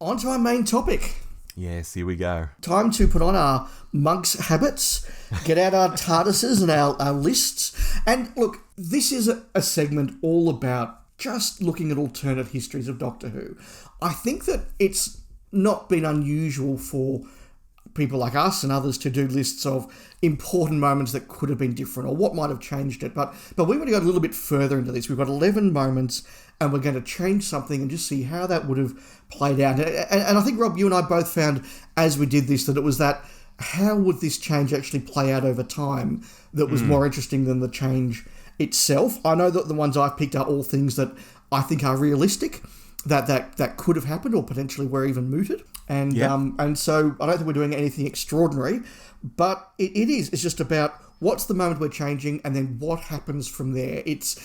on to our main topic. Yes, here we go. Time to put on our monk's habits, get out our TARDISes and our lists. And look, this is a segment all about just looking at alternate histories of Doctor Who. I think that it's not been unusual for people like us and others to do lists of important moments that could have been different or what might have changed it. But we want to go a little bit further into this. We've got 11 moments and we're going to change something and just see how that would have played out. And I think, Rob, you and I both found as we did this that it was that how would this change actually play out over time that was more interesting than the change itself. I know that the ones I've picked are all things that I think are realistic, that could have happened or potentially were even mooted. And and so I don't think we're doing anything extraordinary, but it's just about what's the moment we're changing and then what happens from there. It's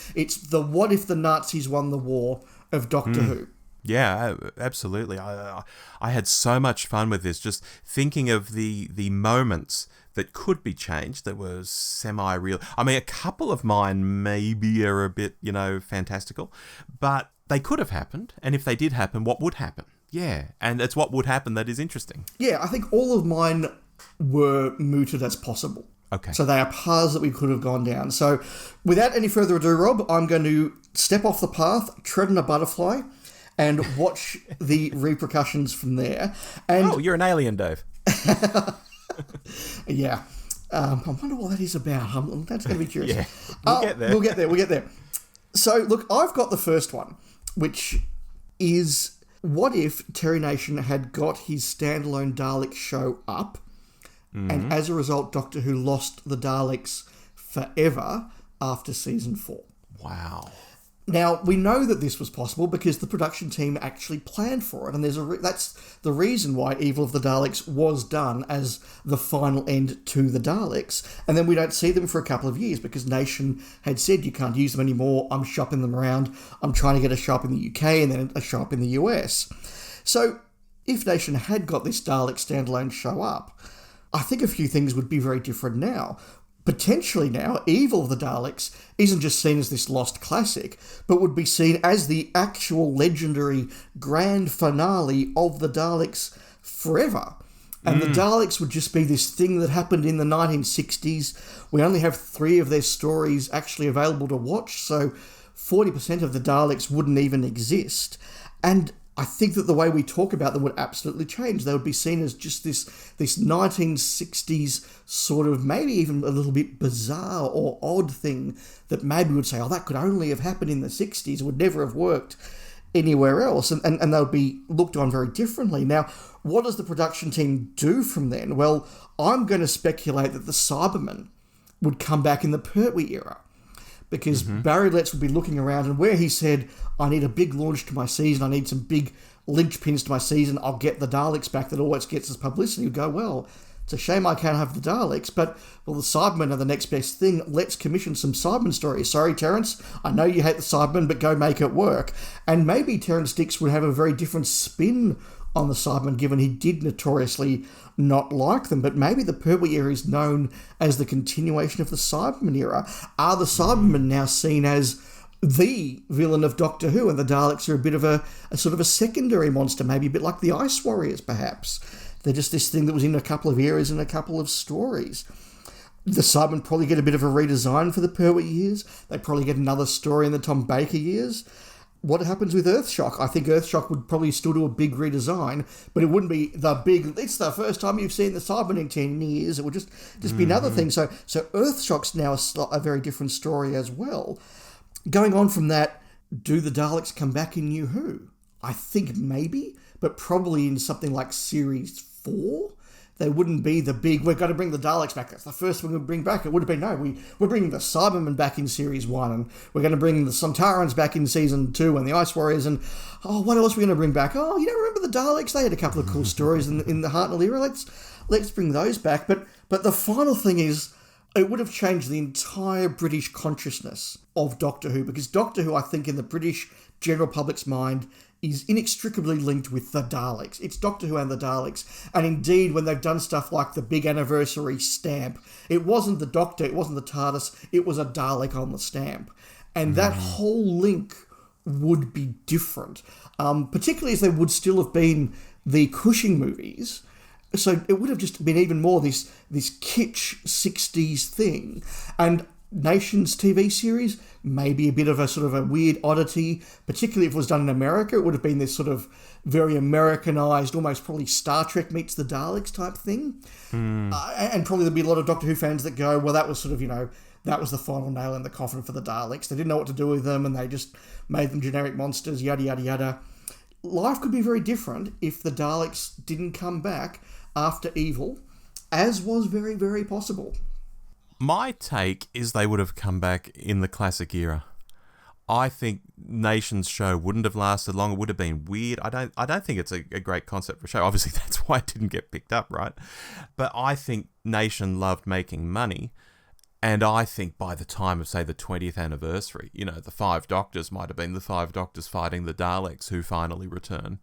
the what if the Nazis won the war of Doctor Who. Yeah, absolutely. I had so much fun with this, just thinking of the moments that could be changed that were semi-real. I mean, a couple of mine maybe are a bit, fantastical, but they could have happened. And if they did happen, what would happen? Yeah, and it's what would happen that is interesting. Yeah, I think all of mine were mooted as possible. Okay. So they are paths that we could have gone down. So without any further ado, Rob, I'm going to step off the path, tread on a butterfly, and watch the repercussions from there. And you're an alien, Dave. Yeah. I wonder what that is about. That's going to be curious. Yeah, we'll get there. We'll get there. So, look, I've got the first one, which is, what if Terry Nation had got his standalone Dalek show up, and as a result, Doctor Who lost the Daleks forever after season 4? Wow. Now, we know that this was possible because the production team actually planned for it, and that's the reason why Evil of the Daleks was done as the final end to the Daleks, and then we don't see them for a couple of years because Nation had said, you can't use them anymore, I'm shopping them around, I'm trying to get a shop in the UK and then a shop in the US. So, if Nation had got this Dalek standalone show up, I think a few things would be very different now. Potentially now, Evil of the Daleks isn't just seen as this lost classic, but would be seen as the actual legendary grand finale of the Daleks forever. And the Daleks would just be this thing that happened in the 1960s. We only have 3 of their stories actually available to watch, so 40% of the Daleks wouldn't even exist. And I think that the way we talk about them would absolutely change. They would be seen as just this 1960s sort of maybe even a little bit bizarre or odd thing that maybe would say, that could only have happened in the 60s. It would never have worked anywhere else. And they would be looked on very differently. Now, what does the production team do from then? Well, I'm going to speculate that the Cybermen would come back in the Pertwee era, because Barry Letts would be looking around, and where he said, I need a big launch to my season, I need some big linchpins to my season, I'll get the Daleks back, that always gets us publicity. You'd go, well, it's a shame I can't have the Daleks, but, well, the Cybermen are the next best thing. Let's commission some Cybermen stories. Sorry, Terence, I know you hate the Cybermen, but go make it work. And maybe Terence Dix would have a very different spin on the Cybermen, given he did notoriously not like them, but maybe the Pertwee era is known as the continuation of the Cybermen era. Are the Cybermen now seen as the villain of Doctor Who, and the Daleks are a bit of a sort of a secondary monster, maybe a bit like the Ice Warriors, perhaps? They're just this thing that was in a couple of eras and a couple of stories. The Cybermen probably get a bit of a redesign for the Pertwee years. They probably get another story in the Tom Baker years. What happens with Earthshock? I think Earthshock would probably still do a big redesign, but it wouldn't be the big, it's the first time you've seen the Cybermen in 10 years. It would just be another thing. So Earthshock's now a very different story as well. Going on from that, do the Daleks come back in New Who? I think maybe, but probably in something like Series 4. They wouldn't be the big, we're going to bring the Daleks back, that's the first one we'll bring back. It would have been, no, we're bringing the Cybermen back in Series 1, and we're going to bring the Sontarans back in Season 2, and the Ice Warriors, and, what else are we going to bring back? You don't remember the Daleks? They had a couple of cool stories in the Hartnell era. Let's bring those back. But the final thing is, it would have changed the entire British consciousness of Doctor Who, because Doctor Who, I think, in the British general public's mind, is inextricably linked with the Daleks. It's Doctor Who and the Daleks. And indeed, when they've done stuff like the big anniversary stamp, it wasn't the Doctor, it wasn't the TARDIS, it was a Dalek on the stamp. And that whole link would be different, particularly as they would still have been the Cushing movies. So it would have just been even more this kitsch 60s thing. And Nation's TV series, maybe a bit of a sort of a weird oddity, particularly if it was done in America. It would have been this sort of very Americanized, almost probably Star Trek meets the Daleks type thing. And probably there'd be a lot of Doctor Who fans that go, well, that was sort of, that was the final nail in the coffin for the Daleks. They didn't know what to do with them and they just made them generic monsters, yada, yada, yada. Life could be very different if the Daleks didn't come back after Evil, as was very, very possible. My take is they would have come back in the classic era. I think Nation's show wouldn't have lasted long. It would have been weird. I don't think it's a great concept for a show. Obviously, that's why it didn't get picked up, right? But I think Nation loved making money. And I think by the time of, say, the 20th anniversary, the Five Doctors might have been the Five Doctors fighting the Daleks who finally return.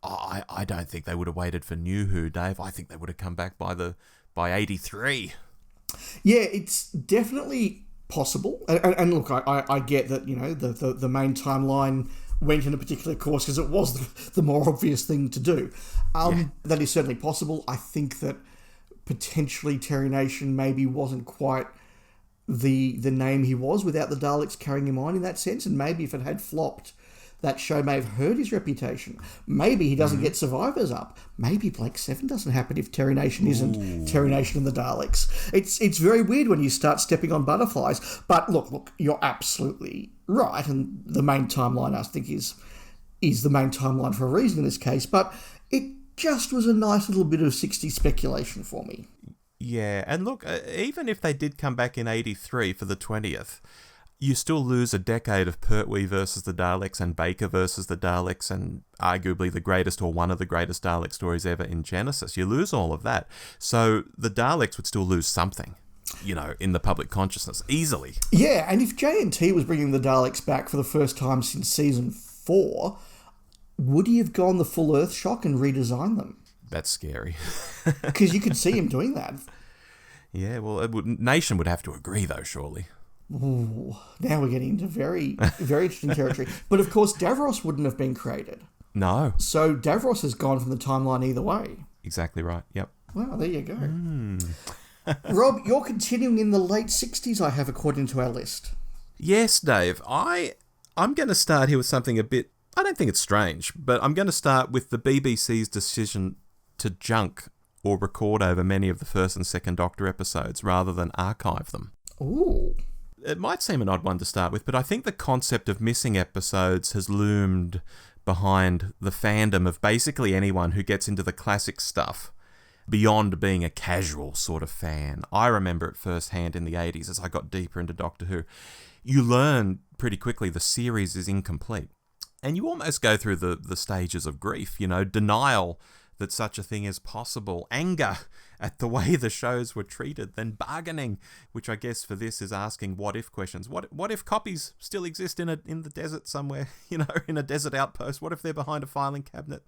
I don't think they would have waited for New Who, Dave. I think they would have come back by 83. Yeah, it's definitely possible. And look, I get that, the main timeline went in a particular course because it was the more obvious thing to do. That is certainly possible. I think that potentially Terry Nation maybe wasn't quite the name he was without the Daleks carrying him on in that sense. And maybe if it had flopped, that show may have hurt his reputation. Maybe he doesn't get Survivors up. Maybe Blake 7 doesn't happen if Terry Nation isn't Terry Nation and the Daleks. It's very weird when you start stepping on butterflies. But look, you're absolutely right. And the main timeline, I think, is the main timeline for a reason in this case. But it just was a nice little bit of 60s speculation for me. Yeah, and look, even if they did come back in 83 for the 20th, you still lose a decade of Pertwee versus the Daleks and Baker versus the Daleks and arguably the greatest or one of the greatest Dalek stories ever in Genesis. You lose all of that. So the Daleks would still lose something, in the public consciousness, easily. Yeah, and if J&T was bringing the Daleks back for the first time since season 4, would he have gone the full Earth shock and redesigned them? That's scary. Because you could see him doing that. Yeah, well, Nation would have to agree, though, surely. Ooh, now we're getting into very, very interesting territory. But of course, Davros wouldn't have been created. No. So Davros has gone from the timeline either way. Exactly right, yep. Well, there you go. Rob, you're continuing in the late 60s, I have, according to our list. Yes, Dave. I'm going to start here with something a bit, I don't think it's strange, but I'm going to start with the BBC's decision to junk or record over many of the first and second Doctor episodes rather than archive them. Ooh. It might seem an odd one to start with, but I think the concept of missing episodes has loomed behind the fandom of basically anyone who gets into the classic stuff beyond being a casual sort of fan. I remember it firsthand in the 80s as I got deeper into Doctor Who. You learn pretty quickly the series is incomplete. And you almost go through the stages of grief, denial that such a thing is possible, anger at the way the shows were treated, then bargaining, which I guess for this is asking what-if questions. What if copies still exist in the desert somewhere, in a desert outpost? What if they're behind a filing cabinet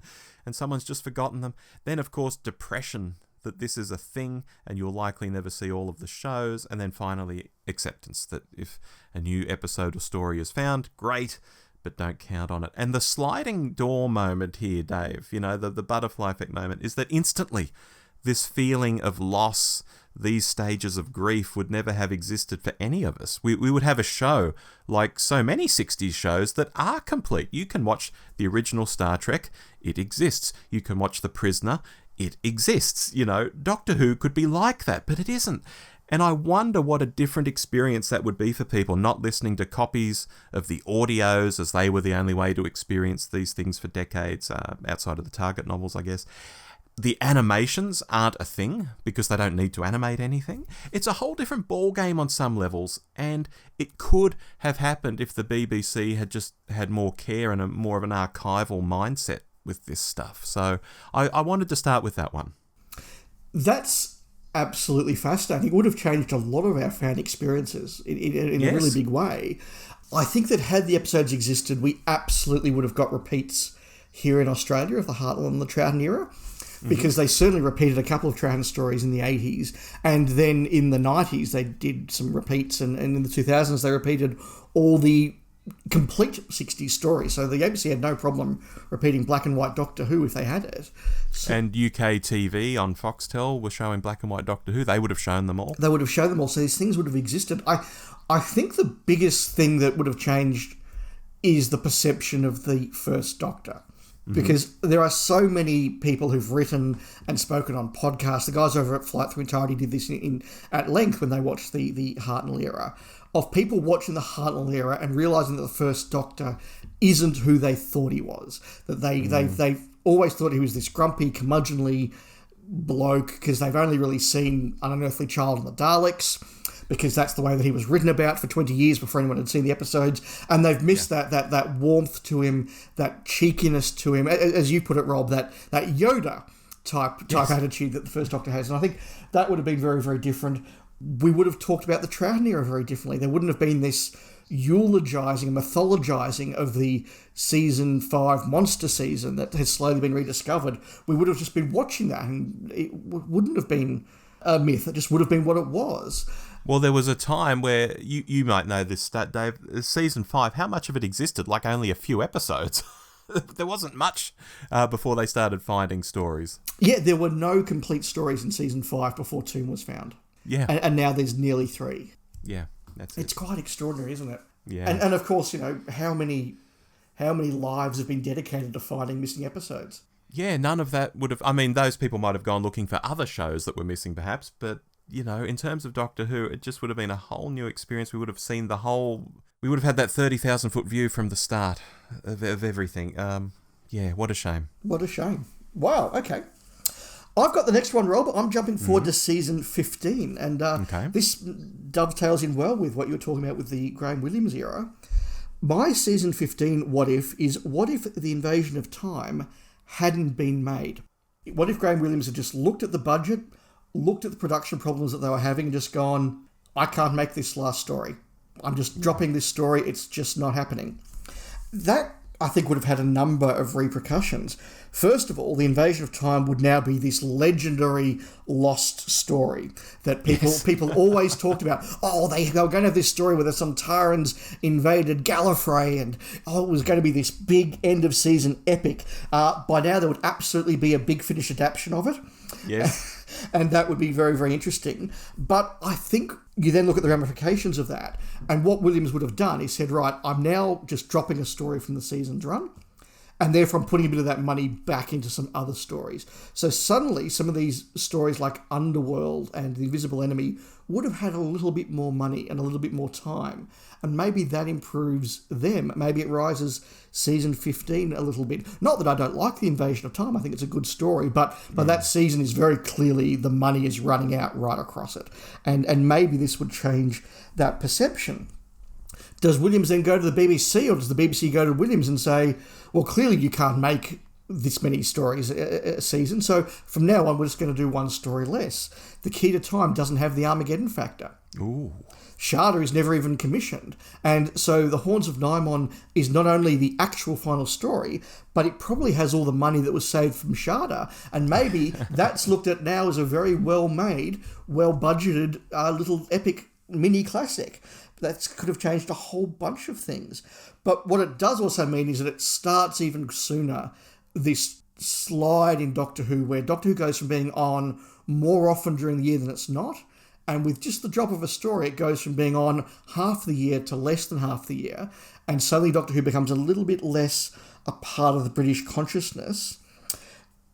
and someone's just forgotten them? Then, of course, depression that this is a thing and you'll likely never see all of the shows. And then finally, acceptance that if a new episode or story is found, great, but don't count on it. And the sliding door moment here, Dave, the butterfly effect moment, is that instantly this feeling of loss, these stages of grief would never have existed for any of us. We would have a show like so many 60s shows that are complete. You can watch the original Star Trek, it exists. You can watch The Prisoner, it exists. Doctor Who could be like that, but it isn't. And I wonder what a different experience that would be for people not listening to copies of the audios, as they were the only way to experience these things for decades, outside of the Target novels, I guess. The animations aren't a thing because they don't need to animate anything. It's a whole different ballgame on some levels, and it could have happened if the BBC had just had more care and more of an archival mindset with this stuff. So I wanted to start with that one. That's absolutely fascinating. It would have changed a lot of our fan experiences in a really big way. I think that had the episodes existed, we absolutely would have got repeats here in Australia of the Hartnell and the Troughton era, because they certainly repeated a couple of Troughton stories in the 80s, and then in the 90s they did some repeats, and in the 2000s they repeated all the complete 60s story. So the ABC had no problem repeating black and white Doctor Who if they had it. So And UK TV on Foxtel were showing black and white Doctor Who. They would have shown them all. they would have shown them all. So these things would have existed. I think the biggest thing that would have changed is the perception of the first Doctor. Because there are so many people who've written and spoken on podcasts. The guys over at Flight Through Entirety did this at length when they watched the Hartnell era, of people watching the Hartnell era and realising that the first Doctor isn't who they thought he was. That they've always thought he was this grumpy, curmudgeonly bloke because they've only really seen An Unearthly Child and the Daleks, because that's the way that he was written about for 20 years before anyone had seen the episodes. And they've missed that warmth to him, that cheekiness to him, as you put it, Rob, that Yoda type attitude that the first Doctor has. And I think that would have been very, very different. We would have talked about the Troughton era very differently. There wouldn't have been this eulogising and mythologising of the season 5 monster season that has slowly been rediscovered. We would have just been watching that, and it wouldn't have been a myth. It just would have been what it was. Well, there was a time where, you might know this stat, Dave, season 5, how much of it existed? Like only a few episodes. There wasn't much before they started finding stories. Yeah, there were no complete stories in season 5 before Tomb was found. Yeah. And now there's nearly 3. Yeah, that's it. It's quite extraordinary, isn't it? Yeah. And of course, how many lives have been dedicated to finding missing episodes? Yeah, none of that would have... I mean, those people might have gone looking for other shows that were missing, perhaps, but, in terms of Doctor Who, it just would have been a whole new experience. We would have seen the whole... We would have had that 30,000-foot view from the start of everything. Yeah, what a shame. What a shame. Wow, okay. I've got the next one, Rob. I'm jumping forward to season 15, and this dovetails in well with what you were talking about with the Graham Williams era. My season 15 what if is, what if the Invasion of Time hadn't been made? What if Graham Williams had just looked at the budget, looked at the production problems that they were having, and just gone, I can't make this last story. I'm just dropping this story. It's just not happening. That, I think, would have had a number of repercussions. First of all, the Invasion of Time would now be this legendary lost story that people always talked about. Oh, they were going to have this story where the Sontarans invaded Gallifrey, and it was going to be this big end of season epic. By now, there would absolutely be a Big Finish adaptation of it. Yes. And that would be very, very interesting. But I think you then look at the ramifications of that. And what Williams would have done is said, right, I'm now just dropping a story from the season's run, and therefore I'm putting a bit of that money back into some other stories. So suddenly some of these stories like Underworld and The Invisible Enemy would have had a little bit more money and a little bit more time. And maybe that improves them. Maybe it rises season 15 a little bit. Not that I don't like The Invasion of Time. I think it's a good story. But that season is very clearly the money is running out right across it. And maybe this would change that perception. Does Williams then go to the BBC, or does the BBC go to Williams and say, well, clearly you can't make this many stories a season, so from now on we're just going to do one story less. The Key to Time doesn't have the Armageddon factor. Ooh. Sharda is never even commissioned. And so The Horns of Nimon is not only the actual final story, but it probably has all the money that was saved from Sharda. And maybe that's looked at now as a very well-made, well-budgeted little epic mini-classic. That could have changed a whole bunch of things. But what it does also mean is that it starts even sooner, this slide in Doctor Who, where Doctor Who goes from being on more often during the year than it's not, and with just the drop of a story, it goes from being on half the year to less than half the year, and suddenly Doctor Who becomes a little bit less a part of the British consciousness.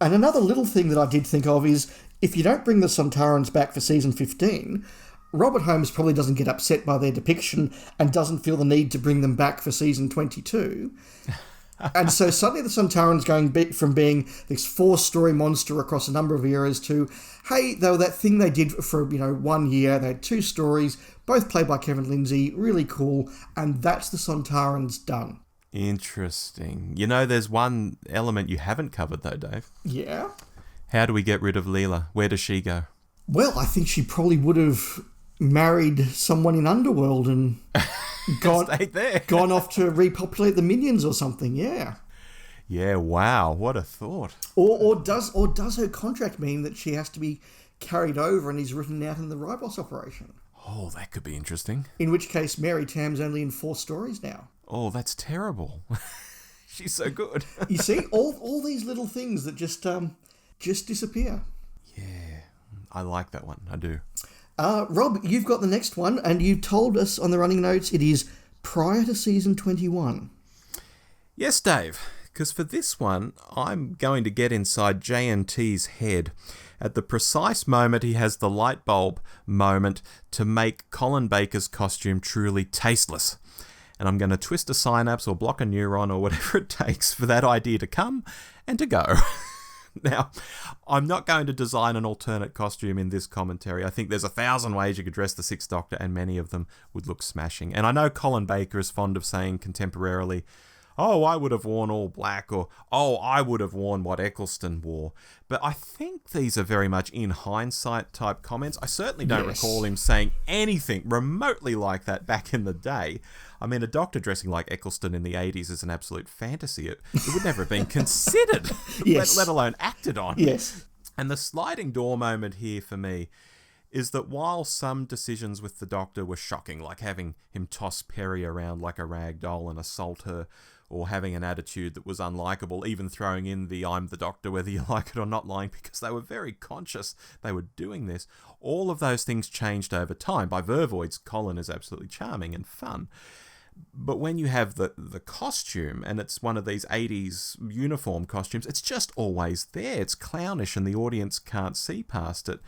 And another little thing that I did think of is, if you don't bring the Sontarans back for season 15, Robert Holmes probably doesn't get upset by their depiction and doesn't feel the need to bring them back for season 22. And so suddenly the Sontarans going from being this 4-story monster across a number of eras to, hey, though that thing they did for 1 year, they had 2 stories, both played by Kevin Lindsay, really cool, and that's the Sontarans done. Interesting. There's one element you haven't covered though, Dave. Yeah? How do we get rid of Leela? Where does she go? Well, I think she probably would have married someone in Underworld and gone off to repopulate the Minions or something, yeah. Yeah, wow, what a thought. Or does her contract mean that she has to be carried over and is written out in the Ribos operation? Oh, that could be interesting. In which case, Mary Tam's only in 4 stories now. Oh, that's terrible. She's so good. You see, all these little things that just disappear. Yeah, I like that one. I do. Rob, you've got the next one, and you told us on the running notes it is prior to season 21. Yes, Dave, because for this one, I'm going to get inside JNT's head at the precise moment he has the light bulb moment to make Colin Baker's costume truly tasteless. And I'm going to twist a synapse or block a neuron or whatever it takes for that idea to come and to go. Now, I'm not going to design an alternate costume in this commentary. I think there's 1,000 ways you could dress the Sixth Doctor, and many of them would look smashing. And I know Colin Baker is fond of saying contemporarily, oh, I would have worn all black, or, oh, I would have worn what Eccleston wore. But I think these are very much in hindsight type comments. I certainly don't recall him saying anything remotely like that back in the day. I mean, a Doctor dressing like Eccleston in the 80s is an absolute fantasy. It would never have been considered, let alone acted on. Yes. And the sliding door moment here for me is that while some decisions with the Doctor were shocking, like having him toss Perry around like a rag doll and assault her, or having an attitude that was unlikable, even throwing in the I'm the Doctor whether you like it or not line, because they were very conscious they were doing this. All of those things changed over time. By Vervoid's, Colin is absolutely charming and fun. But when you have the costume, and it's one of these 80s uniform costumes, it's just always there. It's clownish and the audience can't see past it.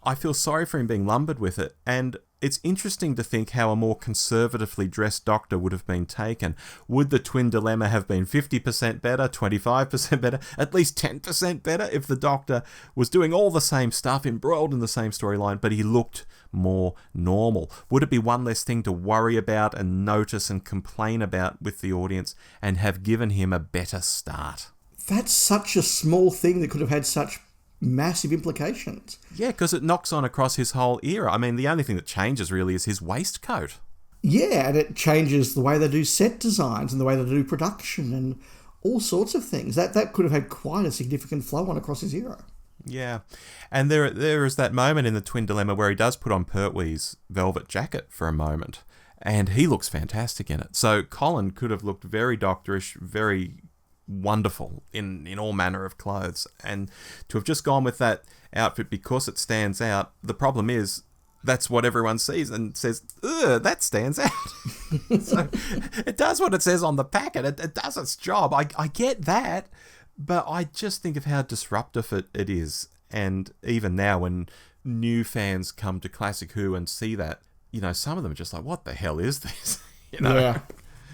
I feel sorry for him being lumbered with it, and it's interesting to think how a more conservatively dressed Doctor would have been taken. Would the twin dilemma have been 50% better, 25% better, at least 10% better if the Doctor was doing all the same stuff, embroiled in the same storyline, but he looked more normal? Would it be one less thing to worry about and notice and complain about with the audience, and have given him a better start? That's such a small thing that could have had such massive implications. Yeah, because it knocks on across his whole era. I mean, the only thing that changes really is his waistcoat. Yeah, and it changes the way they do set designs and the way they do production and all sorts of things. That could have had quite a significant flow on across his era. Yeah, and there is that moment in the Twin Dilemma where he does put on Pertwee's velvet jacket for a moment, and he looks fantastic in it. So Colin could have looked very doctorish, very wonderful in all manner of clothes, and to have just gone with that outfit because it stands out, the problem is that's what everyone sees and says, ugh, that stands out. So it does what it says on the packet. It does its job. I get that, but I just think of how disruptive it is. And even now when new fans come to Classic Who and see that, you know, some of them are just like, what the hell is this? You know? Yeah.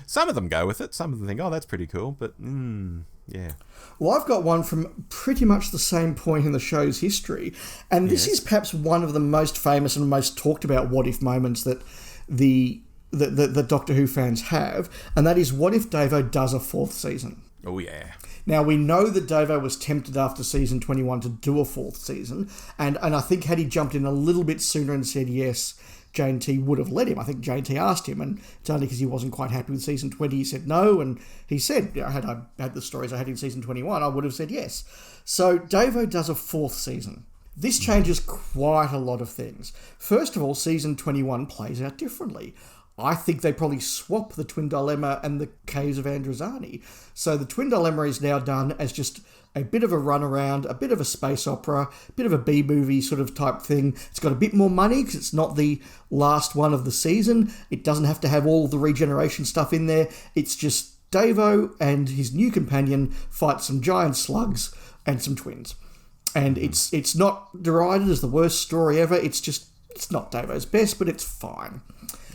Some of them go with it. Some of them think, oh, that's pretty cool. But, yeah. Well, I've got one from pretty much the same point in the show's history. And this is perhaps one of the most famous and most talked about what-if moments that the Doctor Who fans have. And that is, what if Davo does a 4th season? Oh, yeah. Now, we know that Davo was tempted after season 21 to do a 4th season. And I think had he jumped in a little bit sooner and said yes, J&T would have let him. I think J&T asked him, and it's only because he wasn't quite happy with season 20 he said no, and he said, you know, had I had the stories I had in season 21, I would have said yes. So Davo does a 4th season. This changes quite a lot of things. First of all, season 21 plays out differently. I think they probably swap the Twin Dilemma and the Caves of Androzani. So the Twin Dilemma is now done as just a bit of a runaround, a bit of a space opera, a bit of a B-movie sort of type thing. It's got a bit more money because it's not the last one of the season. It doesn't have to have all the regeneration stuff in there. It's just Davo and his new companion fight some giant slugs and some twins. And it's not derided as the worst story ever. It's not Davo's best, but it's fine.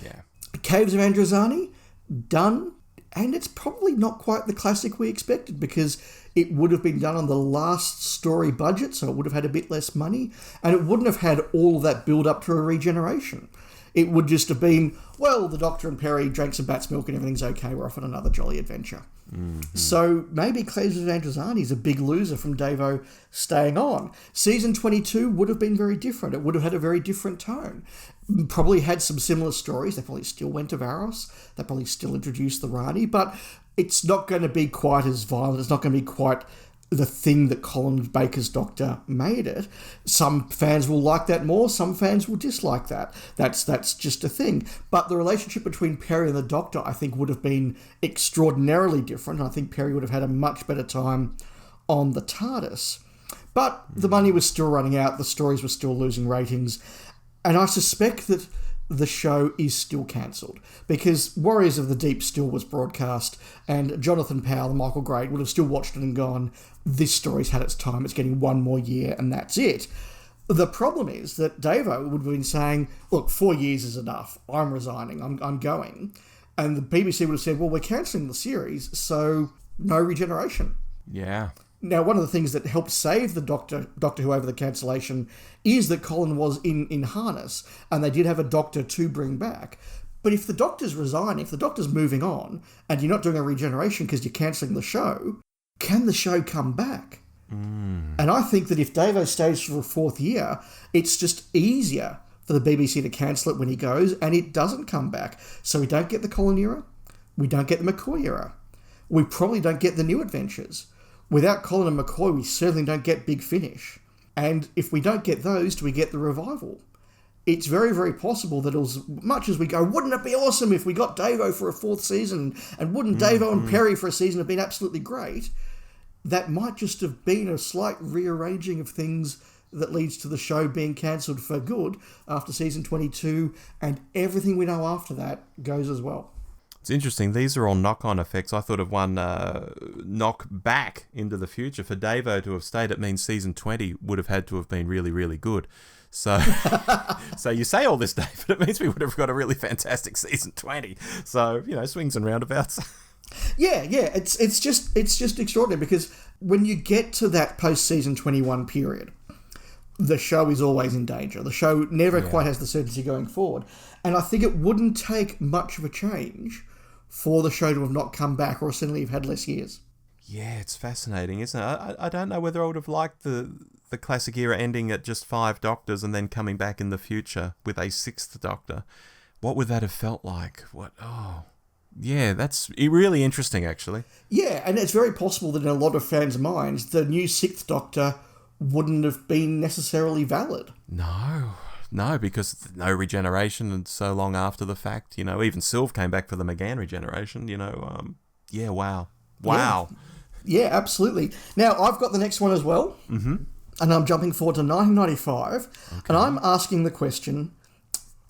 Yeah. Caves of Androzani, done. And it's probably not quite the classic we expected because it would have been done on the last story budget, so it would have had a bit less money, and it wouldn't have had all of that build-up to a regeneration. It would just have been, well, the Doctor and Perry drank some bat's milk and everything's okay, we're off on another jolly adventure. Mm-hmm. So maybe Caves of Androzani is a big loser from Davo staying on. Season 22 would have been very different. It would have had a very different tone. Probably had some similar stories. They probably still went to Varos. They probably still introduced the Rani, but it's not going to be quite as violent. It's not going to be quite the thing that Colin Baker's Doctor made it. Some fans will like that more, some fans will dislike that. That's just a thing. But the relationship between Perry and the Doctor, I think, would have been extraordinarily different. I think Perry would have had a much better time on the TARDIS. But the money was still running out, the stories were still losing ratings, and I suspect that the show is still cancelled because Warriors of the Deep still was broadcast, and Jonathan Powell and Michael Gray would have still watched it and gone, this story's had its time, it's getting one more year and that's it. The problem is that Davo would have been saying, look, 4 years is enough, I'm resigning, I'm going. And the BBC would have said, well, we're cancelling the series, so no regeneration. Yeah. Now, one of the things that helped save the Doctor Who over the cancellation is that Colin was in harness, and they did have a Doctor to bring back. But if the Doctor's resigning, if the Doctor's moving on, and you're not doing a regeneration because you're cancelling the show, can the show come back? And I think that if Davo stays for a fourth year, it's just easier for the BBC to cancel it when he goes, and it doesn't come back. So we don't get the Colin era, we don't get the McCoy era, we probably don't get the New Adventures. Without Colin and McCoy, we certainly don't get Big Finish. And if we don't get those, do we get the revival? It's very, very possible that as much as we go, wouldn't it be awesome if we got Davo for a fourth season, and wouldn't Davo and Perry for a season have been absolutely great, that might just have been a slight rearranging of things that leads to the show being cancelled for good after season 22, and everything we know after that goes as well. It's interesting. These are all knock-on effects. I thought of one knock back into the future. For Davo to have stayed, it means season 20 would have had to have been really, really good. So, so you say all this, David, it means we would have got a really fantastic season 20. So, swings and roundabouts. Yeah. It's just extraordinary because when you get to that post-season 21 period, the show is always in danger. The show never quite has the certainty going forward. And I think it wouldn't take much of a change for the show to have not come back, or certainly have had less years. Yeah, it's fascinating, isn't it? I don't know whether I would have liked the classic era ending at just 5 Doctors and then coming back in the future with a 6th Doctor. What would that have felt like? Yeah, that's really interesting, actually. Yeah, and it's very possible that in a lot of fans' minds, the new 6th Doctor wouldn't have been necessarily valid. No, because no regeneration and so long after the fact, even Sylve came back for the McGann regeneration, wow. Yeah, absolutely. Now, I've got the next one as well, and I'm jumping forward to 1995, and I'm asking the question,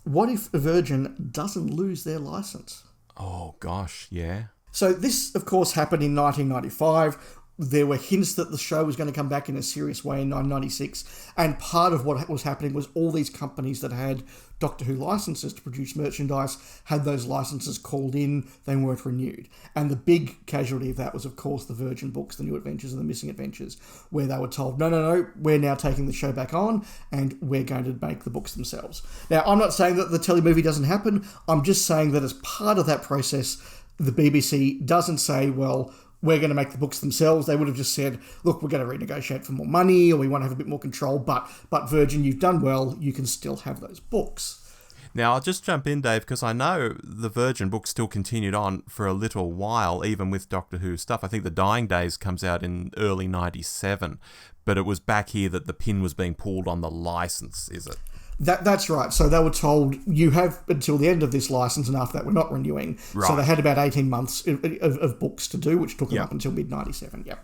what if Virgin doesn't lose their licence? Oh, gosh, yeah. So this, of course, happened in 1995. There were hints that the show was going to come back in a serious way in 1996, and part of what was happening was all these companies that had Doctor Who licenses to produce merchandise had those licenses called in, they weren't renewed. And the big casualty of that was, of course, the Virgin books, the New Adventures and the Missing Adventures, where they were told, no, we're now taking the show back on, and we're going to make the books themselves. Now, I'm not saying that the telemovie doesn't happen, I'm just saying that as part of that process, the BBC doesn't say, well, we're going to make the books themselves. They would have just said, look, we're going to renegotiate for more money, or we want to have a bit more control, but Virgin, you've done well, you can still have those books. Now, I'll just jump in, Dave, because I know the Virgin book still continued on for a little while, even with Doctor Who stuff. I think The Dying Days comes out in early 97, but it was back here that the pin was being pulled on the licence, is it? That's right. So they were told, you have until the end of this licence, and after that we're not renewing. Right. So they had about 18 months of books to do, which took them up until mid-97,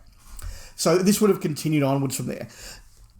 So this would have continued onwards from there.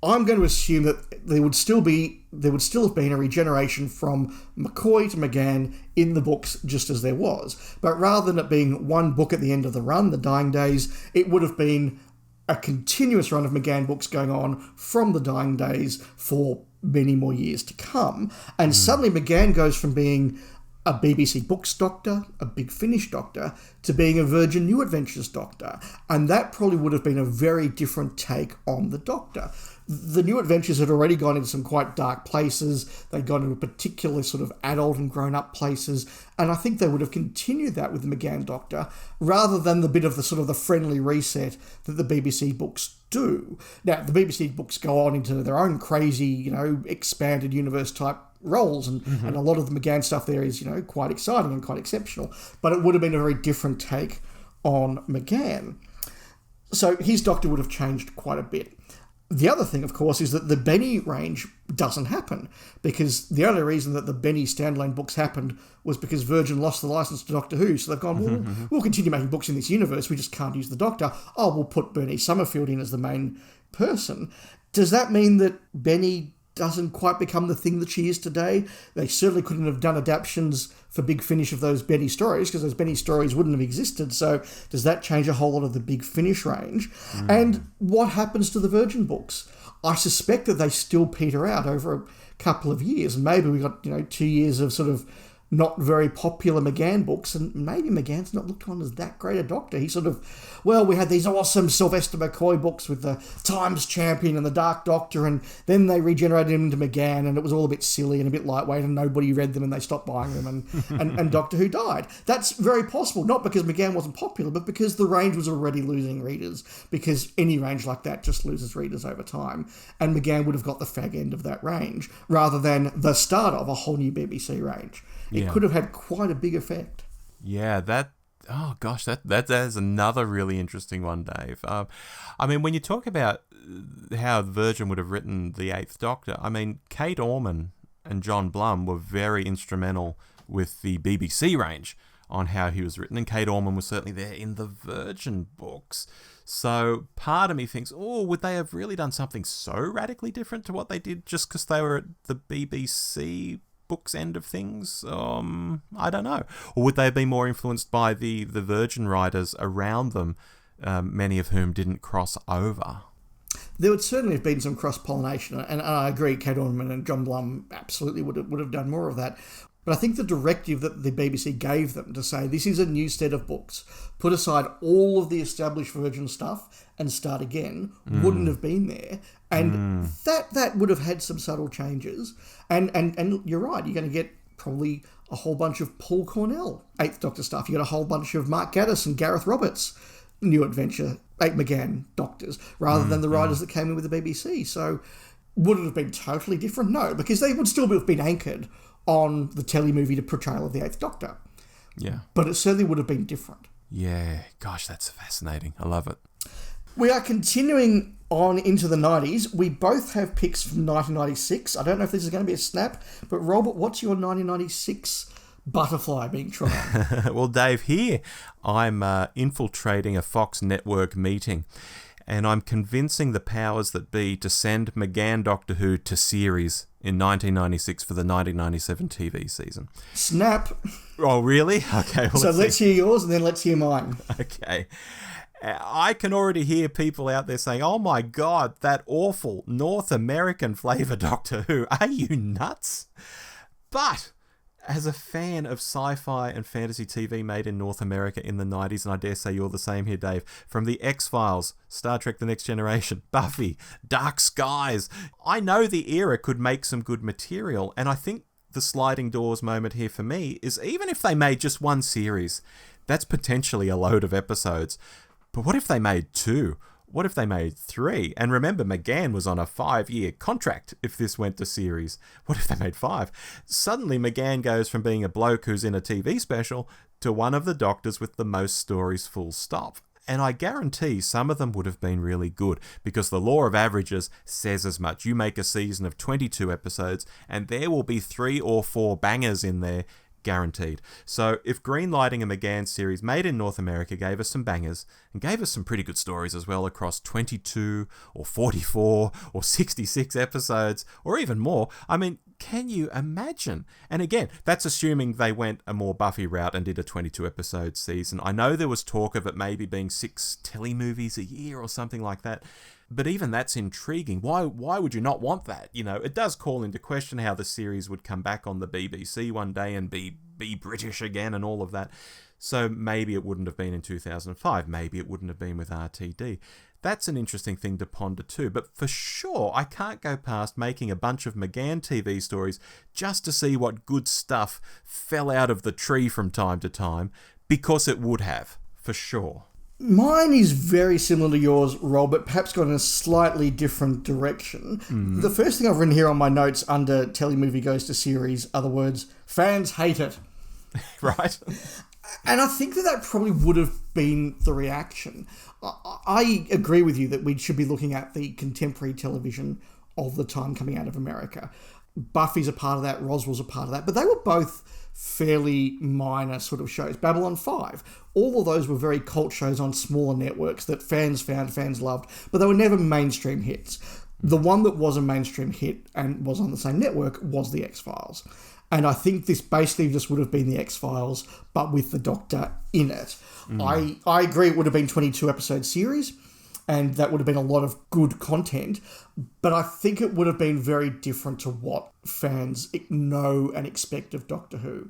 I'm going to assume that there would still have been a regeneration from McCoy to McGann in the books just as there was. But rather than it being one book at the end of the run, The Dying Days, it would have been a continuous run of McGann books going on from The Dying Days for many more years to come. And suddenly McGann goes from being a BBC Books Doctor, a Big Finish Doctor, to being a Virgin New Adventures Doctor. And that probably would have been a very different take on the Doctor. The New Adventures had already gone into some quite dark places. They'd gone into particular sort of adult and grown-up places. And I think they would have continued that with the McGann Doctor, rather than the bit of the sort of the friendly reset that the BBC books do. Now, the BBC books go on into their own crazy, expanded universe type roles, and a lot of the McGann stuff there is, quite exciting and quite exceptional. But it would have been a very different take on McGann. So his Doctor would have changed quite a bit. The other thing, of course, is that the Benny range doesn't happen, because the only reason that the Benny standalone books happened was because Virgin lost the license to Doctor Who. So they've gone, well, we'll continue making books in this universe, we just can't use the Doctor. Oh, we'll put Bernie Summerfield in as the main person. Does that mean that Benny doesn't quite become the thing that she is today? They certainly couldn't have done adaptations for Big Finish of those Benny stories, because those Benny stories wouldn't have existed. So does that change a whole lot of the Big Finish range? And what happens to the Virgin books? I suspect that they still peter out over a couple of years, and maybe we got 2 years of sort of not very popular McGann books, and maybe McGann's not looked on as that great a Doctor. He sort of, well, we had these awesome Sylvester McCoy books with the Times Champion and the Dark Doctor, and then they regenerated him into McGann, and it was all a bit silly and a bit lightweight, and nobody read them, and they stopped buying them, and Doctor Who died. That's very possible, not because McGann wasn't popular, but because the range was already losing readers, because any range like that just loses readers over time, and McGann would have got the fag end of that range, rather than the start of a whole new BBC range. It could have had quite a big effect. Yeah, that is another really interesting one, Dave. I mean, when you talk about how Virgin would have written the Eighth Doctor, I mean, Kate Orman and John Blum were very instrumental with the BBC range on how he was written, and Kate Orman was certainly there in the Virgin books. So part of me thinks, would they have really done something so radically different to what they did just because they were at the BBC books end of things? I don't know. Or would they have been more influenced by the Virgin writers around them, many of whom didn't cross over? There would certainly have been some cross-pollination, and I agree, Kate Orman and John Blum absolutely would have done more of that. But I think the directive that the BBC gave them to say, this is a new set of books, put aside all of the established Virgin stuff and start again, wouldn't have been there. And that would have had some subtle changes. And you're right, you're going to get probably a whole bunch of Paul Cornell Eighth Doctor stuff. You got a whole bunch of Mark Gatiss and Gareth Roberts New Adventure, McGann Doctors, rather than the writers that came in with the BBC. So would it have been totally different? No, because they would still have been anchored on the telemovie portrayal of the Eighth Doctor. Yeah. But it certainly would have been different. Yeah. Gosh, that's fascinating. I love it. We are continuing on into the 90s. We both have picks from 1996. I don't know if this is going to be a snap, but Robert, what's your 1996 butterfly being tried? Well, Dave, here I'm infiltrating a Fox network meeting, and I'm convincing the powers that be to send McGann Doctor Who to series in 1996 for the 1997 TV season. Snap. Oh, really? Okay. Well, so let's hear yours and then let's hear mine. Okay. I can already hear people out there saying, oh my God, that awful North American flavour Doctor Who. Are you nuts? But as a fan of sci-fi and fantasy TV made in North America in the 90s, and I dare say you're the same here, Dave, from The X-Files, Star Trek The Next Generation, Buffy, Dark Skies, I know the era could make some good material, and I think the sliding doors moment here for me is even if they made just one series, that's potentially a load of episodes. But what if they made 2? What if they made 3? And remember, McGann was on a 5-year contract if this went to series. What if they made 5? Suddenly, McGann goes from being a bloke who's in a TV special to one of the Doctors with the most stories, full stop. And I guarantee some of them would have been really good, because the law of averages says as much. You make a season of 22 episodes, and there will be 3 or 4 bangers in there, guaranteed. So if greenlighting a McGann series made in North America gave us some bangers and gave us some pretty good stories as well across 22 or 44 or 66 episodes or even more, I mean, can you imagine? And again, that's assuming they went a more Buffy route and did a 22 episode season. I know there was talk of it maybe being 6 telemovies a year or something like that. But even that's intriguing. Why would you not want that? You know, it does call into question how the series would come back on the BBC one day and be British again and all of that. So maybe it wouldn't have been in 2005. Maybe it wouldn't have been with RTD. That's an interesting thing to ponder too. But for sure, I can't go past making a bunch of McGann TV stories just to see what good stuff fell out of the tree from time to time, because it would have, for sure. Mine is very similar to yours, Rob, but perhaps gone in a slightly different direction. The first thing I've written here on my notes under telemovie goes to series are the words, fans hate it. Right. And I think that probably would have been the reaction. I agree with you that we should be looking at the contemporary television of the time coming out of America. Buffy's a part of that, Roswell's a part of that, but they were both fairly minor sort of shows. Babylon 5, all of those were very cult shows on smaller networks that fans found, fans loved, but they were never mainstream hits. The one that was a mainstream hit and was on the same network was The X-Files. And I think this basically just would have been The X-Files, but with the Doctor in it. I agree it would have been 22-episode series, and that would have been a lot of good content, but I think it would have been very different to what fans know and expect of Doctor Who.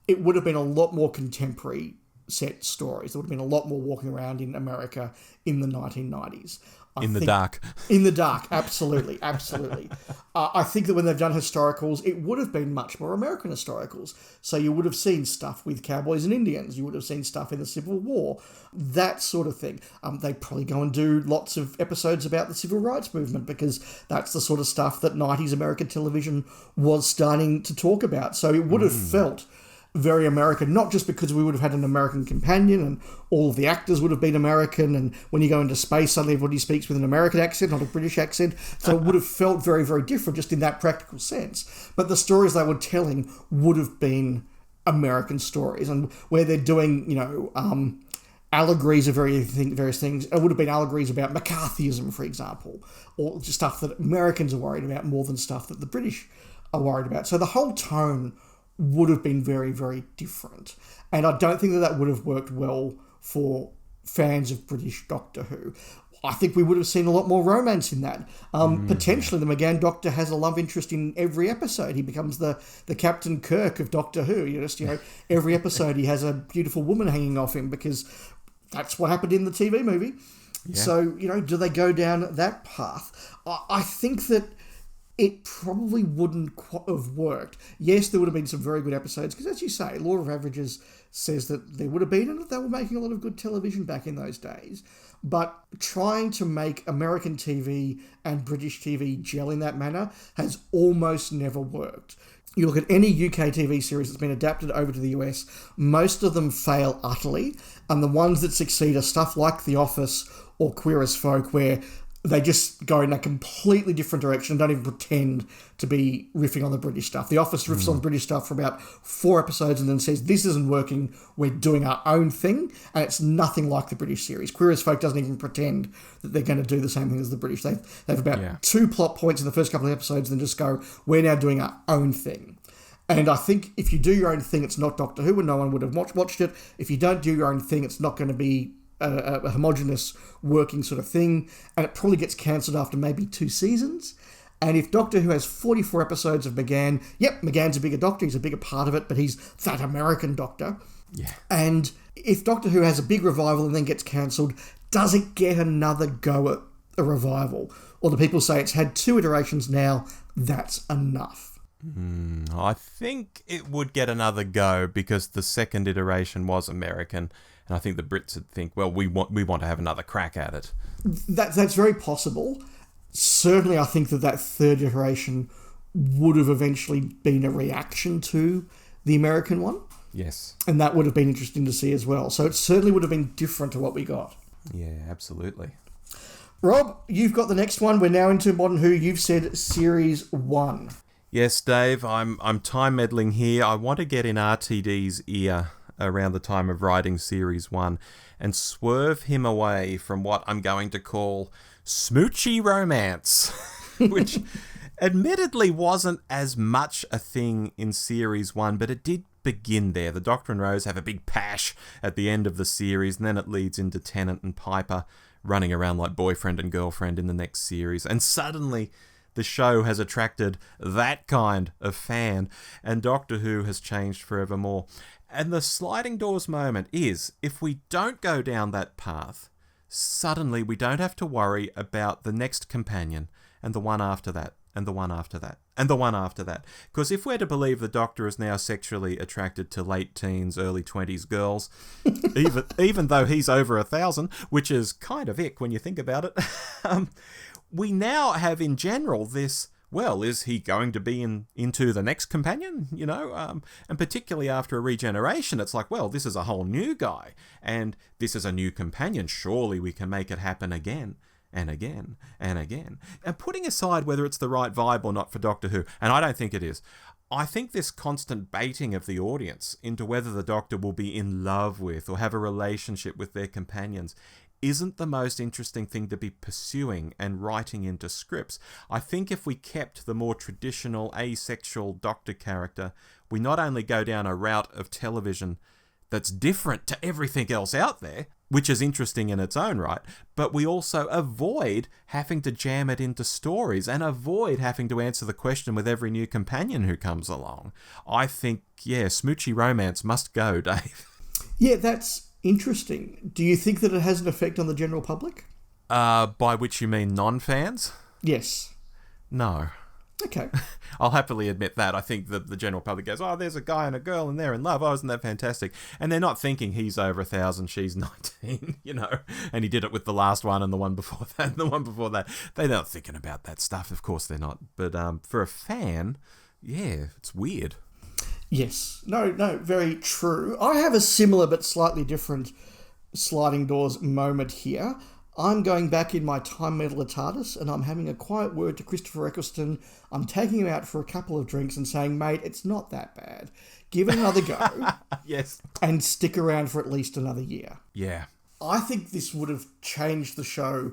It would have been a lot more contemporary set stories. There would have been a lot more walking around in America in the 1990s. In the dark. In the dark, absolutely, absolutely. I think that when they've done historicals, it would have been much more American historicals. So you would have seen stuff with cowboys and Indians. You would have seen stuff in the Civil War, that sort of thing. They'd probably go and do lots of episodes about the Civil Rights Movement because that's the sort of stuff that 90s American television was starting to talk about. So it would have felt very American, not just because we would have had an American companion and all of the actors would have been American, and when you go into space suddenly everybody speaks with an American accent, not a British accent, so it would have felt very, very different just in that practical sense. But the stories they were telling would have been American stories, and where they're doing, allegories of various things, it would have been allegories about McCarthyism, for example, or just stuff that Americans are worried about more than stuff that the British are worried about. So the whole tone would have been very, very different. And I don't think that would have worked well for fans of British Doctor Who. I think we would have seen a lot more romance in that. Potentially, the McGann Doctor has a love interest in every episode. He becomes the Captain Kirk of Doctor Who. Every episode he has a beautiful woman hanging off him because that's what happened in the TV movie. Yeah. So, do they go down that path? I think that it probably wouldn't have worked. Yes, there would have been some very good episodes, because as you say, Law of Averages says that there would have been, and they were making a lot of good television back in those days. But trying to make American TV and British TV gel in that manner has almost never worked. You look at any UK TV series that's been adapted over to the US, most of them fail utterly, and the ones that succeed are stuff like The Office or Queer as Folk, where they just go in a completely different direction, don't even pretend to be riffing on the British stuff. The Office riffs on British stuff for about 4 episodes and then says, this isn't working, we're doing our own thing, and it's nothing like the British series. Queer as Folk doesn't even pretend that they're going to do the same thing as the British. They have about 2 plot points in the first couple of episodes and then just go, we're now doing our own thing. And I think if you do your own thing, it's not Doctor Who, and no one would have watched it. If you don't do your own thing, it's not going to be a homogenous working sort of thing, and it probably gets cancelled after maybe 2 seasons. And if Doctor Who has 44 episodes of McGann, McGann's a bigger doctor, he's a bigger part of it, but he's that American doctor. Yeah. And if Doctor Who has a big revival and then gets cancelled, does it get another go at a revival? Or do people say it's had 2 iterations now, that's enough? I think it would get another go because the second iteration was American. And I think the Brits would think, well, we want to have another crack at it. That's very possible. Certainly, I think that 3rd iteration would have eventually been a reaction to the American one. Yes. And that would have been interesting to see as well. So it certainly would have been different to what we got. Yeah, absolutely. Rob, you've got the next one. We're now into Modern Who. You've said Series 1. Yes, Dave, I'm time meddling here. I want to get in RTD's ear around the time of writing Series 1 and swerve him away from what I'm going to call smoochy romance, which admittedly wasn't as much a thing in Series 1, but it did begin there. The Doctor and Rose have a big pash at the end of the series, and then it leads into Tennant and Piper running around like boyfriend and girlfriend in the next series, and suddenly the show has attracted that kind of fan, and Doctor Who has changed forevermore. And the sliding doors moment is, if we don't go down that path, suddenly we don't have to worry about the next companion, and the one after that, and the one after that, and the one after that. Because if we're to believe the Doctor is now sexually attracted to late teens, early 20s girls, even though he's over 1,000, which is kind of ick when you think about it, we now have in general this well, is he going to be into the next companion? And particularly after a regeneration, it's like, well, this is a whole new guy, and this is a new companion. Surely we can make it happen again and again and again. And putting aside whether it's the right vibe or not for Doctor Who, and I don't think it is, I think this constant baiting of the audience into whether the Doctor will be in love with or have a relationship with their companions isn't the most interesting thing to be pursuing and writing into scripts. I think if we kept the more traditional asexual Doctor character, we not only go down a route of television that's different to everything else out there, which is interesting in its own right, but we also avoid having to jam it into stories and avoid having to answer the question with every new companion who comes along. I think, smoochy romance must go, Dave. Yeah, that's interesting. Do you think that it has an effect on the general public? By which you mean non-fans? Yes. No. Okay. I'll happily admit that. I think the general public goes, oh, there's a guy and a girl and they're in love. Oh, isn't that fantastic? And they're not thinking he's over 1,000, she's 19, and he did it with the last one and the one before that and the one before that. They're not thinking about that stuff. Of course they're not. But for a fan, it's weird. Yes. No, very true. I have a similar but slightly different sliding doors moment here. I'm going back in my Time Meddler TARDIS and I'm having a quiet word to Christopher Eccleston. I'm taking him out for a couple of drinks and saying, mate, it's not that bad. Give it another go. Yes. And stick around for at least another year. Yeah. I think this would have changed the show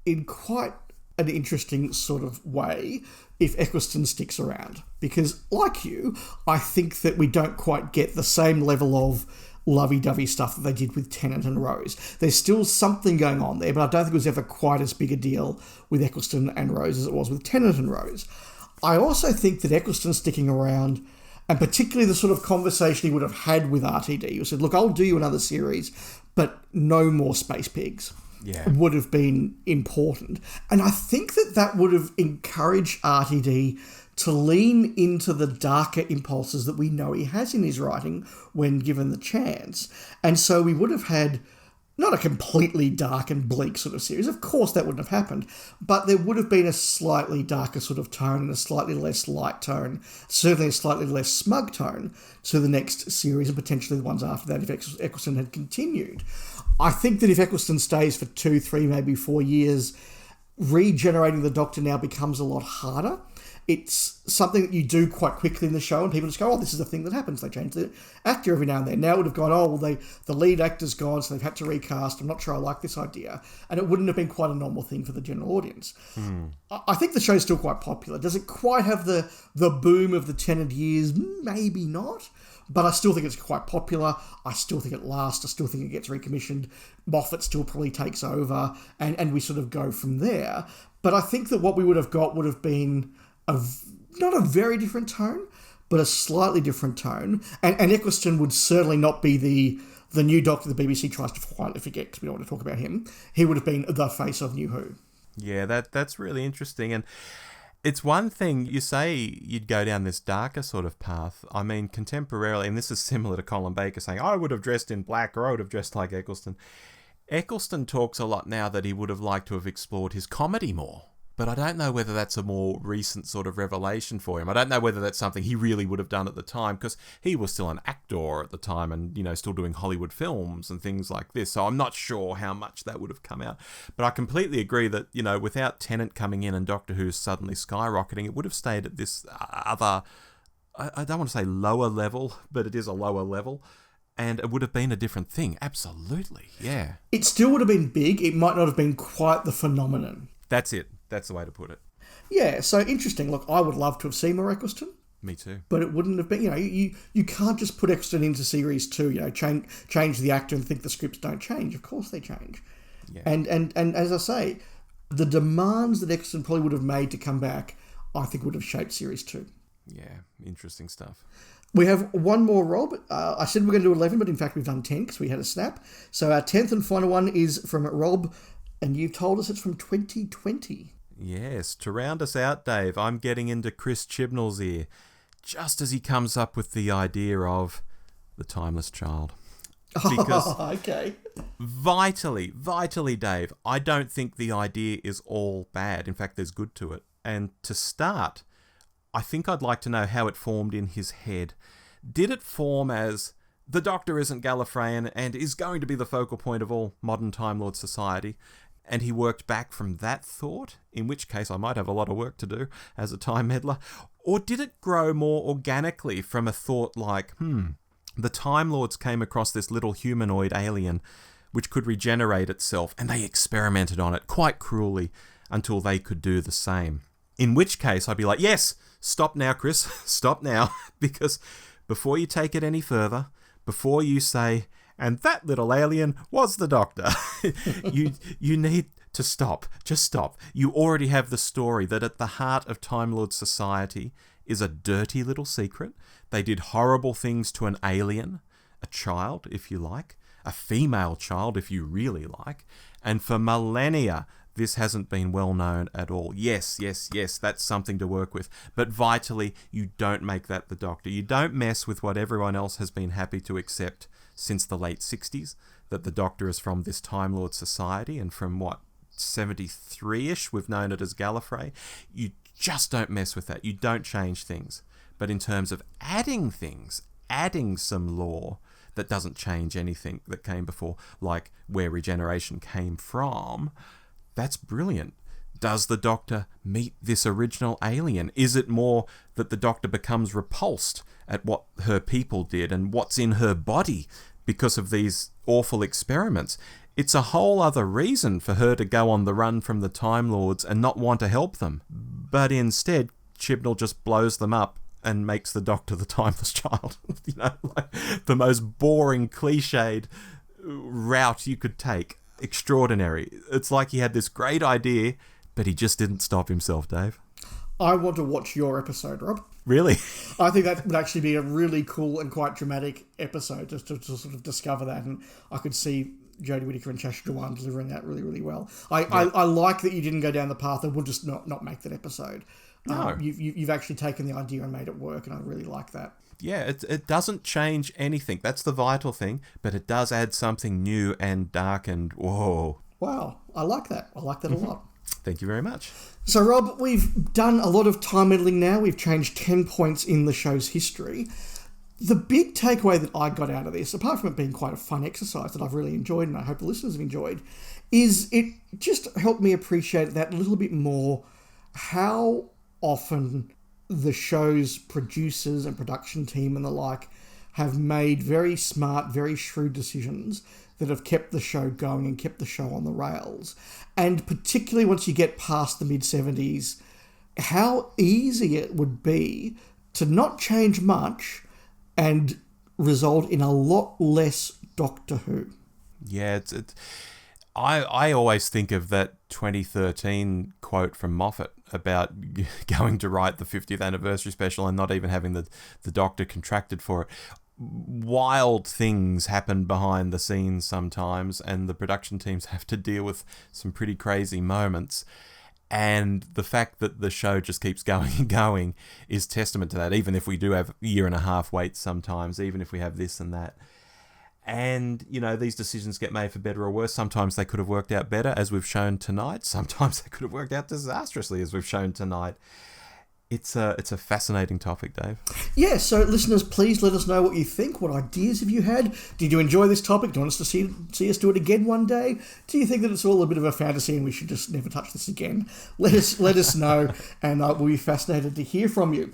in quite an interesting sort of way if Eccleston sticks around. Because, like you, I think that we don't quite get the same level of lovey-dovey stuff that they did with Tennant and Rose. There's still something going on there, but I don't think it was ever quite as big a deal with Eccleston and Rose as it was with Tennant and Rose. I also think that Eccleston sticking around, and particularly the sort of conversation he would have had with RTD, who said, look, I'll do you another series, but no more space pigs, would have been important. And I think that would have encouraged RTD to lean into the darker impulses that we know he has in his writing when given the chance. And so we would have had not a completely dark and bleak sort of series. Of course, that wouldn't have happened. But there would have been a slightly darker sort of tone and a slightly less light tone, certainly a slightly less smug tone to the next series and potentially the ones after that if Eccleston had continued. I think that if Eccleston stays for 2, 3, maybe 4 years, regenerating the Doctor now becomes a lot harder. It's something that you do quite quickly in the show, and people just go, oh, this is a thing that happens. They change the actor every now and then. Now it would have gone, oh, well, the lead actor's gone, so they've had to recast. I'm not sure I like this idea. And it wouldn't have been quite a normal thing for the general audience. I think the show's still quite popular. Does it quite have the boom of the Tennant years? Maybe not. But I still think it's quite popular. I still think it lasts. I still think it gets recommissioned. Moffat still probably takes over, and we sort of go from there. But I think that what we would have got would have been not a very different tone, but a slightly different tone. And Eccleston would certainly not be the new Doctor the BBC tries to quietly forget because we don't want to talk about him. He would have been the face of New Who. Yeah, that's really interesting. And it's one thing, you say you'd go down this darker sort of path. I mean, contemporarily, and this is similar to Colin Baker saying, I would have dressed in black or I would have dressed like Eccleston. Eccleston talks a lot now that he would have liked to have explored his comedy more. But I don't know whether that's a more recent sort of revelation for him. I don't know whether that's something he really would have done at the time, because he was still an actor at the time and, still doing Hollywood films and things like this. So I'm not sure how much that would have come out. But I completely agree that, without Tennant coming in and Doctor Who suddenly skyrocketing, it would have stayed at this other, I don't want to say lower level, but it is a lower level. And it would have been a different thing. Absolutely, yeah. It still would have been big. It might not have been quite the phenomenon. That's it. That's the way to put it. Yeah, so interesting. Look, I would love to have seen more Eccleston. Me too. But it wouldn't have been, you can't just put Eccleston into series 2, change the actor and think the scripts don't change. Of course they change. Yeah. And as I say, the demands that Eccleston probably would have made to come back, I think would have shaped series 2. Yeah, interesting stuff. We have one more, Rob. I said we're going to do 11, but in fact we've done 10 because we had a snap. So our 10th and final one is from Rob, and you've told us it's from 2020. Yes, to round us out, Dave, I'm getting into Chris Chibnall's ear, just as he comes up with the idea of the Timeless Child. Because Okay. vitally, Dave, I don't think the idea is all bad. In fact, there's good to it. And to start, I think I'd like to know how it formed in his head. Did it form as the Doctor isn't Gallifreyan and is going to be the focal point of all modern Time Lord society, and he worked back from that thought, in which case I might have a lot of work to do as a time meddler? Or did it grow more organically from a thought like, the Time Lords came across this little humanoid alien which could regenerate itself, and they experimented on it quite cruelly until they could do the same? In which case I'd be like, yes, stop now, Chris, stop now, because before you take it any further, before you say, and that little alien was the Doctor, you need to stop. Just stop. You already have the story that at the heart of Time Lord society is a dirty little secret. They did horrible things to an alien, a child, if you like, a female child, if you really like, and for millennia, this hasn't been well known at all. Yes, that's something to work with. But vitally, you don't make that the Doctor. You don't mess with what everyone else has been happy to accept since the late 60s, that the Doctor is from this Time Lord society, and from, 73-ish, we've known it as Gallifrey. You just don't mess with that. You don't change things. But in terms of adding things, adding some lore that doesn't change anything that came before, like where regeneration came from, that's brilliant. Does the Doctor meet this original alien? Is it more that the Doctor becomes repulsed at what her people did and what's in her body because of these awful experiments? It's a whole other reason for her to go on the run from the Time Lords and not want to help them. But instead, Chibnall just blows them up and makes the Doctor the Timeless Child. Like the most boring, cliched route you could take. Extraordinary. It's like he had this great idea, but he just didn't stop himself, Dave. I want to watch your episode, Rob. Really? I think that would actually be a really cool and quite dramatic episode, just to sort of discover that, and I could see Jodie Whittaker and Chashire Dewan delivering that really, really well. I like that you didn't go down the path of we'll just not make that episode. No. You've actually taken the idea and made it work, and I really like that. Yeah, it doesn't change anything. That's the vital thing, but it does add something new and dark and whoa. Wow, I like that. I like that a lot. Thank you very much. So, Rob, we've done a lot of time meddling now. We've changed 10 points in the show's history. The big takeaway that I got out of this, apart from it being quite a fun exercise that I've really enjoyed and I hope the listeners have enjoyed, is it just helped me appreciate that a little bit more, how often the show's producers and production team and the like have made very smart, very shrewd decisions that have kept the show going and kept the show on the rails. And particularly once you get past the mid-70s, how easy it would be to not change much and result in a lot less Doctor Who. Yeah, I always think of that 2013 quote from Moffat about going to write the 50th anniversary special and not even having the Doctor contracted for it. Wild things happen behind the scenes sometimes, and the production teams have to deal with some pretty crazy moments. And the fact that the show just keeps going and going is testament to that, even if we do have year and a half waits sometimes, even if we have this and that. And, these decisions get made for better or worse. Sometimes they could have worked out better, as we've shown tonight. Sometimes they could have worked out disastrously, as we've shown tonight. It's a fascinating topic, Dave. Yeah, so listeners, please let us know what you think. What ideas have you had? Did you enjoy this topic? Do you want us to see us do it again one day? Do you think that it's all a bit of a fantasy and we should just never touch this again? Let us know, and we'll be fascinated to hear from you.